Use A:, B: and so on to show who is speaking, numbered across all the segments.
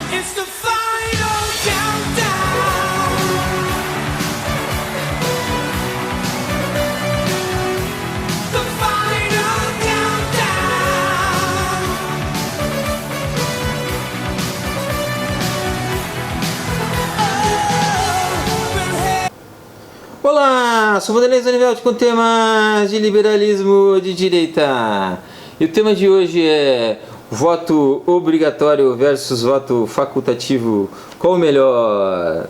A: It's the final countdown. The final countdown.
B: Olá, sou Vanderlei Zanivelti com temas de liberalismo de direita. E o tema de hoje é voto obrigatório versus voto facultativo, qual o melhor?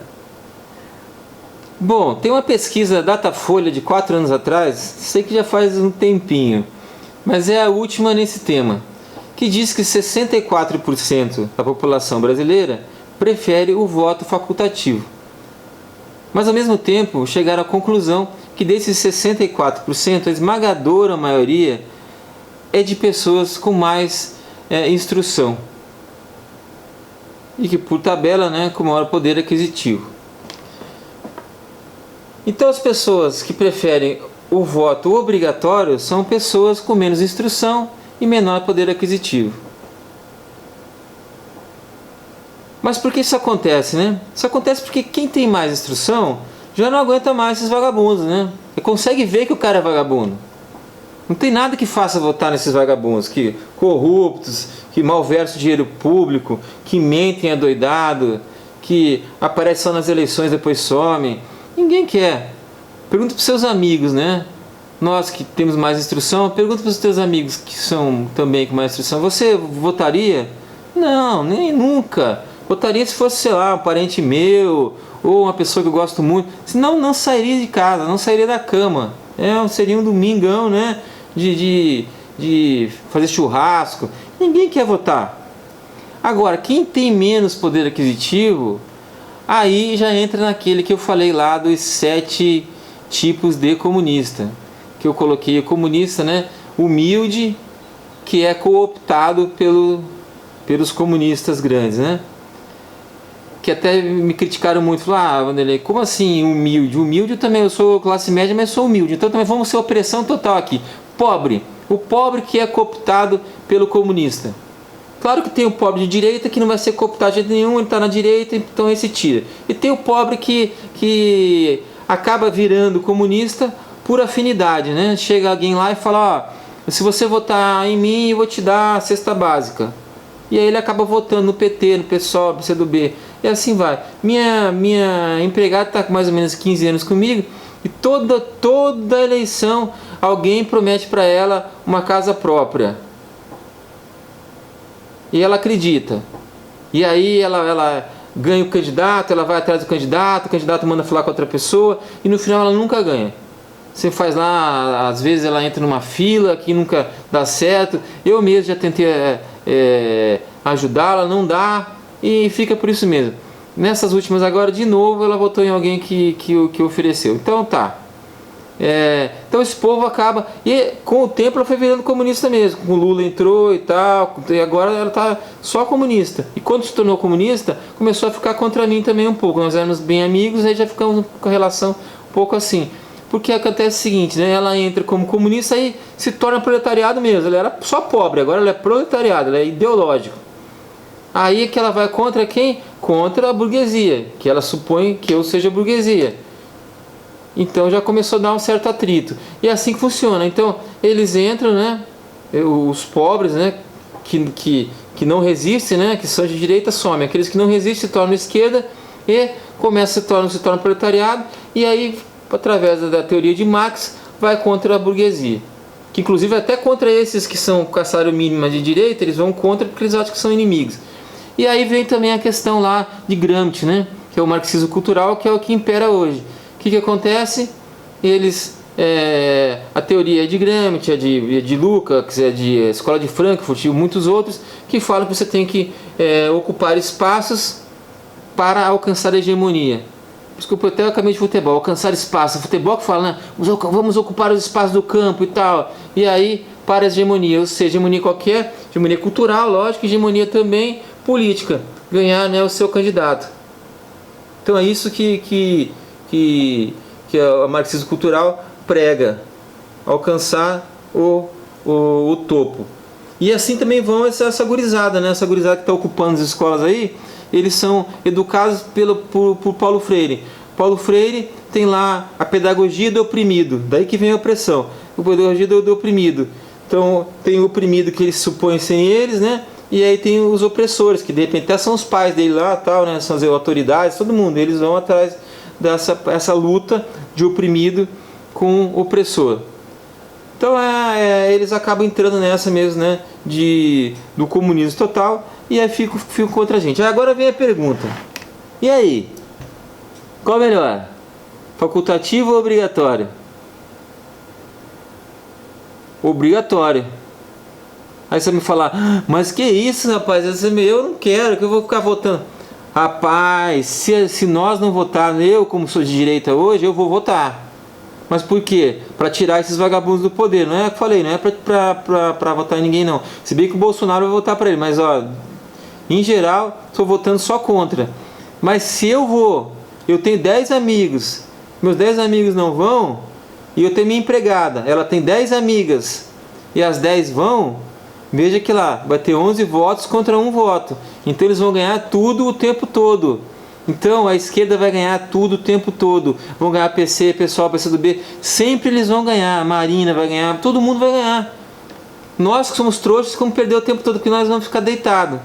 B: Bom, tem uma pesquisa Datafolha de 4 anos atrás, sei que já faz um tempinho, mas é a última nesse tema, que diz que 64% da população brasileira prefere o voto facultativo. Mas ao mesmo tempo chegaram à conclusão que desses 64%, a esmagadora maioria é de pessoas com mais instrução e que por tabela, com maior poder aquisitivo. Então as pessoas que preferem o voto obrigatório são pessoas com menos instrução e menor poder aquisitivo. Mas por que isso acontece, Isso acontece porque quem tem mais instrução já não aguenta mais esses vagabundos, E consegue ver que o cara é vagabundo. Não tem nada que faça votar nesses vagabundos, que corruptos, que malversam dinheiro público, que mentem adoidado, que aparecem só nas eleições e depois somem. Ninguém quer. Pergunta para os seus amigos, Nós que temos mais instrução, pergunta para os teus amigos que são também com mais instrução. Você votaria? Não, nem nunca. Votaria se fosse, sei lá, um parente meu ou uma pessoa que eu gosto muito. Senão não sairia de casa, não sairia da cama. Seria um domingão, de fazer churrasco. Ninguém quer votar. Agora, quem tem menos poder aquisitivo, aí já entra naquele que eu falei lá dos 7 tipos de comunista. Que eu coloquei o comunista, humilde, que é cooptado pelos comunistas grandes, Que até me criticaram muito, falaram, Vanderlei, como assim humilde? Humilde eu também, eu sou classe média, mas sou humilde, então também vamos ser opressão total aqui. Pobre, o pobre que é cooptado pelo comunista. Claro que tem o pobre de direita que não vai ser cooptado de jeito nenhum, ele está na direita, então esse tira. E tem o pobre que acaba virando comunista por afinidade, Chega alguém lá e fala, se você votar em mim, eu vou te dar a cesta básica. E aí ele acaba votando no PT, no PSOL, no PCdoB. E assim vai. Minha empregada está com mais ou menos 15 anos comigo. E toda eleição alguém promete para ela uma casa própria. E ela acredita. E aí ela ganha o candidato, ela vai atrás do candidato, o candidato manda falar com outra pessoa. E no final ela nunca ganha. Você faz lá, às vezes ela entra numa fila que nunca dá certo. Eu mesmo já tentei ajudá-la, não dá, e fica por isso mesmo. Nessas últimas agora, de novo, ela votou em alguém que ofereceu. Então tá. Então esse povo acaba, e com o tempo ela foi virando comunista mesmo. O Lula entrou e tal, e agora ela tá só comunista. E quando se tornou comunista, começou a ficar contra mim também um pouco. Nós éramos bem amigos, aí já ficamos com a relação um pouco assim. Porque acontece o seguinte, ela entra como comunista e se torna proletariado mesmo. Ela era só pobre, agora ela é proletariado, ela é ideológico. Aí é que ela vai contra quem? Contra a burguesia, que ela supõe que eu seja burguesia. Então já começou a dar um certo atrito. E é assim que funciona. Então eles entram, os pobres, que não resistem, que são de direita, somem. Aqueles que não resistem se tornam esquerda e se tornam proletariado. E aí, através da teoria de Marx, vai contra a burguesia. Que inclusive até contra esses que são com a salário mínimo de direita, eles vão contra porque eles acham que são inimigos. E aí vem também a questão lá de Gramsci, que é o marxismo cultural, que é o que impera hoje. O que acontece? Eles, a teoria é de Gramsci, é de Lukács, é de Escola de Frankfurt e muitos outros, que falam que você tem que ocupar espaços para alcançar a hegemonia. Desculpa, até eu acabei de futebol, alcançar espaço. Futebol que fala, vamos ocupar os espaços do campo e tal. E aí, para a hegemonia, ou seja, hegemonia qualquer, hegemonia cultural, lógico, hegemonia também política, ganhar o seu candidato. Então é isso que o marxismo cultural prega, alcançar o topo. E assim também vão essa gurizada, essa gurizada que está ocupando as escolas aí, eles são educados por Paulo Freire. Paulo Freire tem lá a pedagogia do oprimido, daí que vem a opressão, a pedagogia do oprimido. Então tem o oprimido que eles supõem sem eles, né? E aí tem os opressores, que de repente até são os pais dele lá, tal, né? São as autoridades, todo mundo, eles vão atrás dessa luta de oprimido com opressor. Então eles acabam entrando nessa mesmo, né? Do comunismo total, e aí fico contra a gente. Aí agora vem a pergunta: e aí? Qual melhor? Facultativo ou obrigatório? Obrigatório. Aí você me falar, mas que isso, rapaz? Eu não quero, que eu vou ficar votando. Rapaz, se nós não votarmos, eu como sou de direita hoje, eu vou votar. Mas por quê? Para tirar esses vagabundos do poder. Não é o que eu falei, não é para votar em ninguém não. Se bem que o Bolsonaro vai votar para ele, mas ó, em geral, estou votando só contra. Mas se eu tenho 10 amigos, meus 10 amigos não vão, e eu tenho minha empregada, ela tem 10 amigas, e as 10 vão, veja que lá, vai ter 11 votos contra 1 voto. Então eles vão ganhar tudo o tempo todo. Então a esquerda vai ganhar tudo o tempo todo. Vão ganhar PC, pessoal, PCdoB. Sempre eles vão ganhar. A Marina vai ganhar. Todo mundo vai ganhar. Nós que somos trouxas, como perder o tempo todo, porque nós vamos ficar deitados.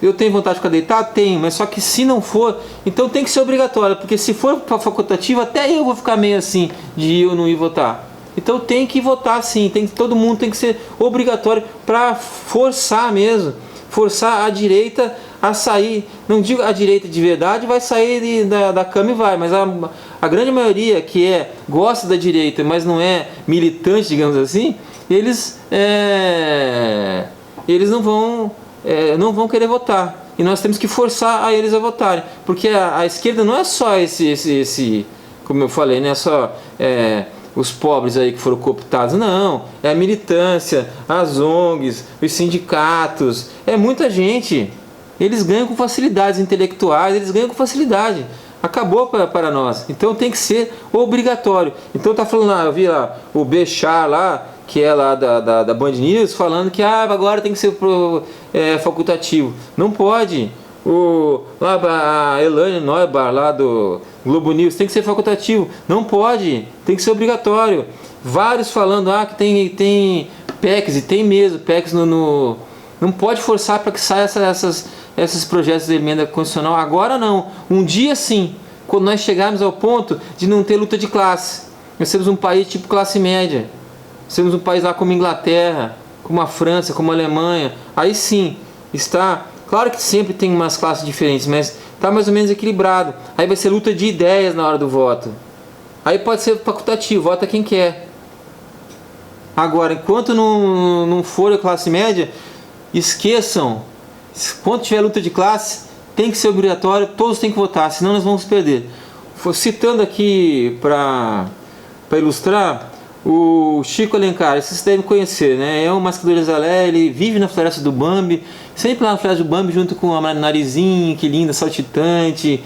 B: Eu tenho vontade de ficar deitado? Tenho. Mas só que se não for, então tem que ser obrigatório. Porque se for para facultativo, até eu vou ficar meio assim de ir ou não ir votar. Então tem que votar sim. Todo mundo tem que ser obrigatório para forçar mesmo. Forçar a direita a sair. Não digo a direita de verdade vai sair da cama e vai, mas a grande maioria que gosta da direita, mas não é militante, digamos assim, eles não vão querer votar. E nós temos que forçar a eles a votarem, porque a esquerda não é só esse como eu falei, não é só os pobres aí que foram cooptados, não, é a militância, as ONGs, os sindicatos, é muita gente. Eles ganham com facilidades intelectuais, eles ganham com facilidade. Acabou para nós. Então tem que ser obrigatório. Então tá falando lá, eu vi lá o Bechar lá, que é lá da Band News, falando que agora tem que ser facultativo. Não pode. Lá a Elaine Neubar lá do Globo News, tem que ser facultativo. Não pode, tem que ser obrigatório. Vários falando que tem PECs, e tem mesmo PECs não pode forçar para que saia esses projetos de emenda constitucional agora não. Um dia sim, quando nós chegarmos ao ponto de não ter luta de classe. Nós temos um país tipo classe média. Nós temos um país lá como a Inglaterra, como a França, como a Alemanha. Aí sim, está... Claro que sempre tem umas classes diferentes, mas está mais ou menos equilibrado. Aí vai ser luta de ideias na hora do voto. Aí pode ser facultativo, vota quem quer. Agora, enquanto não for a classe média, esqueçam. Quando tiver luta de classe, tem que ser obrigatório, todos têm que votar, senão nós vamos perder. Citando aqui para ilustrar, o Chico Alencar, vocês devem conhecer, né? É um mascador de Zalé, ele vive na floresta do Bambi, sempre lá na floresta do Bambi, junto com a Narizinho, que linda, saltitante,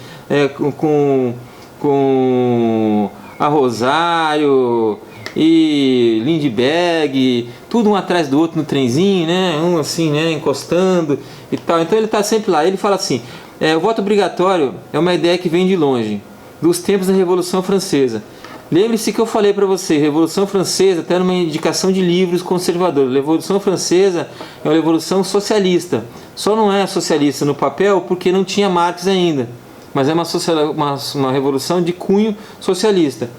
B: com a Rosário e Lindbergh, tudo um atrás do outro no trenzinho, né? Um assim, né? Encostando e tal. Então ele está sempre lá. Ele fala assim: o voto obrigatório é uma ideia que vem de longe, dos tempos da Revolução Francesa. Lembre-se que eu falei para você, Revolução Francesa, até numa indicação de livros conservadores. Revolução Francesa é uma revolução socialista. Só não é socialista no papel porque não tinha Marx ainda, mas é uma revolução de cunho socialista,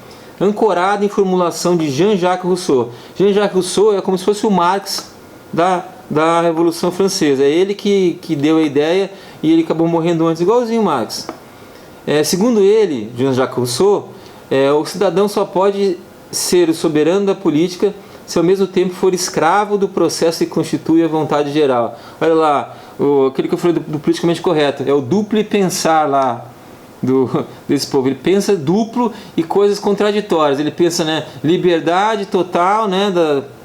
B: ancorada em formulação de Jean-Jacques Rousseau. Jean-Jacques Rousseau é como se fosse o Marx da Revolução Francesa. É ele que deu a ideia e ele acabou morrendo antes, igualzinho o Marx. Segundo ele, Jean-Jacques Rousseau, o cidadão só pode ser o soberano da política se ao mesmo tempo for escravo do processo que constitui a vontade geral. Olha lá, aquele que eu falei do politicamente correto, é o duplo pensar lá desse povo. Ele pensa duplo e coisas contraditórias. Ele pensa, né, liberdade total, né,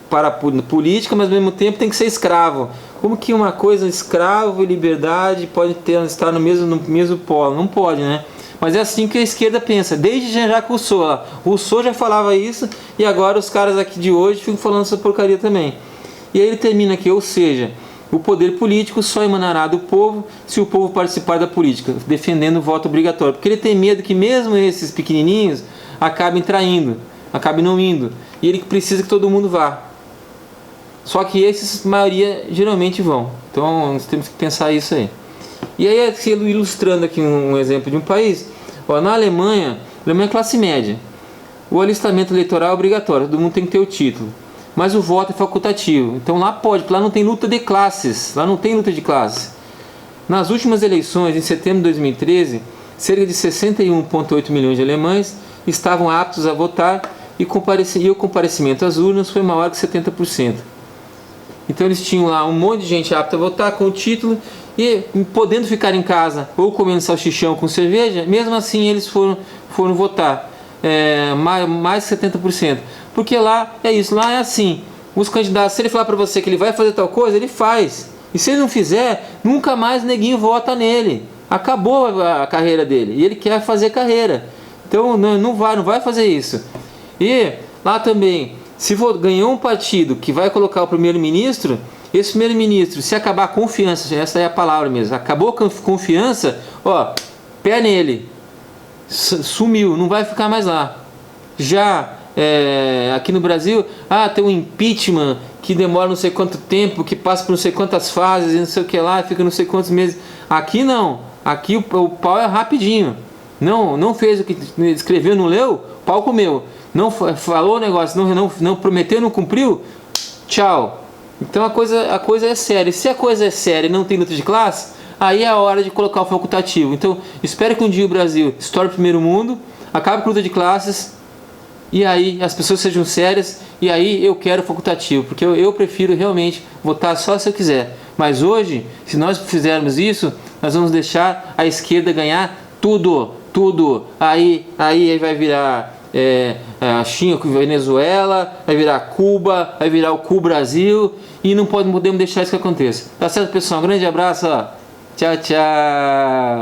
B: para a política, mas ao mesmo tempo tem que ser escravo. Como que uma coisa, escravo e liberdade, pode estar no mesmo polo? Não pode, né? Mas é assim que a esquerda pensa, desde Jean-Jacques Rousseau. Rousseau já falava isso, e agora os caras aqui de hoje ficam falando essa porcaria também. E aí ele termina aqui, ou seja, o poder político só emanará do povo se o povo participar da política, defendendo o voto obrigatório. Porque ele tem medo que mesmo esses pequenininhos acabem traindo, acabem não indo. E ele precisa que todo mundo vá. Só que esses, maioria, geralmente vão. Então, nós temos que pensar isso aí. E aí, ilustrando aqui um exemplo de um país, ó, na Alemanha, é classe média. O alistamento eleitoral é obrigatório, todo mundo tem que ter o título. Mas o voto é facultativo. Então lá pode, lá não tem luta de classes. Lá não tem luta de classes. Nas últimas eleições, em setembro de 2013, cerca de 61,8 milhões de alemães estavam aptos a votar e o comparecimento às urnas foi maior que 70%. Então eles tinham lá um monte de gente apta a votar com o título e podendo ficar em casa ou comendo salsichão com cerveja, mesmo assim eles foram votar. Mais de 70%. Porque lá é isso, lá é assim. Os candidatos, se ele falar para você que ele vai fazer tal coisa, ele faz. E se ele não fizer, nunca mais neguinho vota nele. Acabou a carreira dele. E ele quer fazer carreira. Então não vai fazer isso. E lá também, se ganhou um partido que vai colocar o primeiro-ministro, esse primeiro-ministro, se acabar a confiança, essa é a palavra mesmo, acabou a confiança, ó, pé nele. Sumiu, não vai ficar mais lá. Já aqui no Brasil, tem um impeachment que demora não sei quanto tempo, que passa por não sei quantas fases e não sei o que lá, fica não sei quantos meses. Aqui não, aqui o pau é rapidinho. Não fez o que escreveu, não leu, pau comeu. Não falou o negócio, não prometeu, não cumpriu, tchau. Então a coisa é séria. E se a coisa é séria e não tem luta de classe, aí é a hora de colocar o facultativo. Então, espero que um dia o Brasil estoure o primeiro mundo, acabe com a luta de classes, e aí as pessoas sejam sérias, e aí eu quero facultativo, porque eu prefiro realmente votar só se eu quiser. Mas hoje, se nós fizermos isso, nós vamos deixar a esquerda ganhar tudo. Aí vai virar a China com Venezuela, vai virar Cuba, vai virar o Cu-Brasil, e não podemos deixar isso que aconteça. Tá certo, pessoal? Um grande abraço, ó. Tchau, tchau.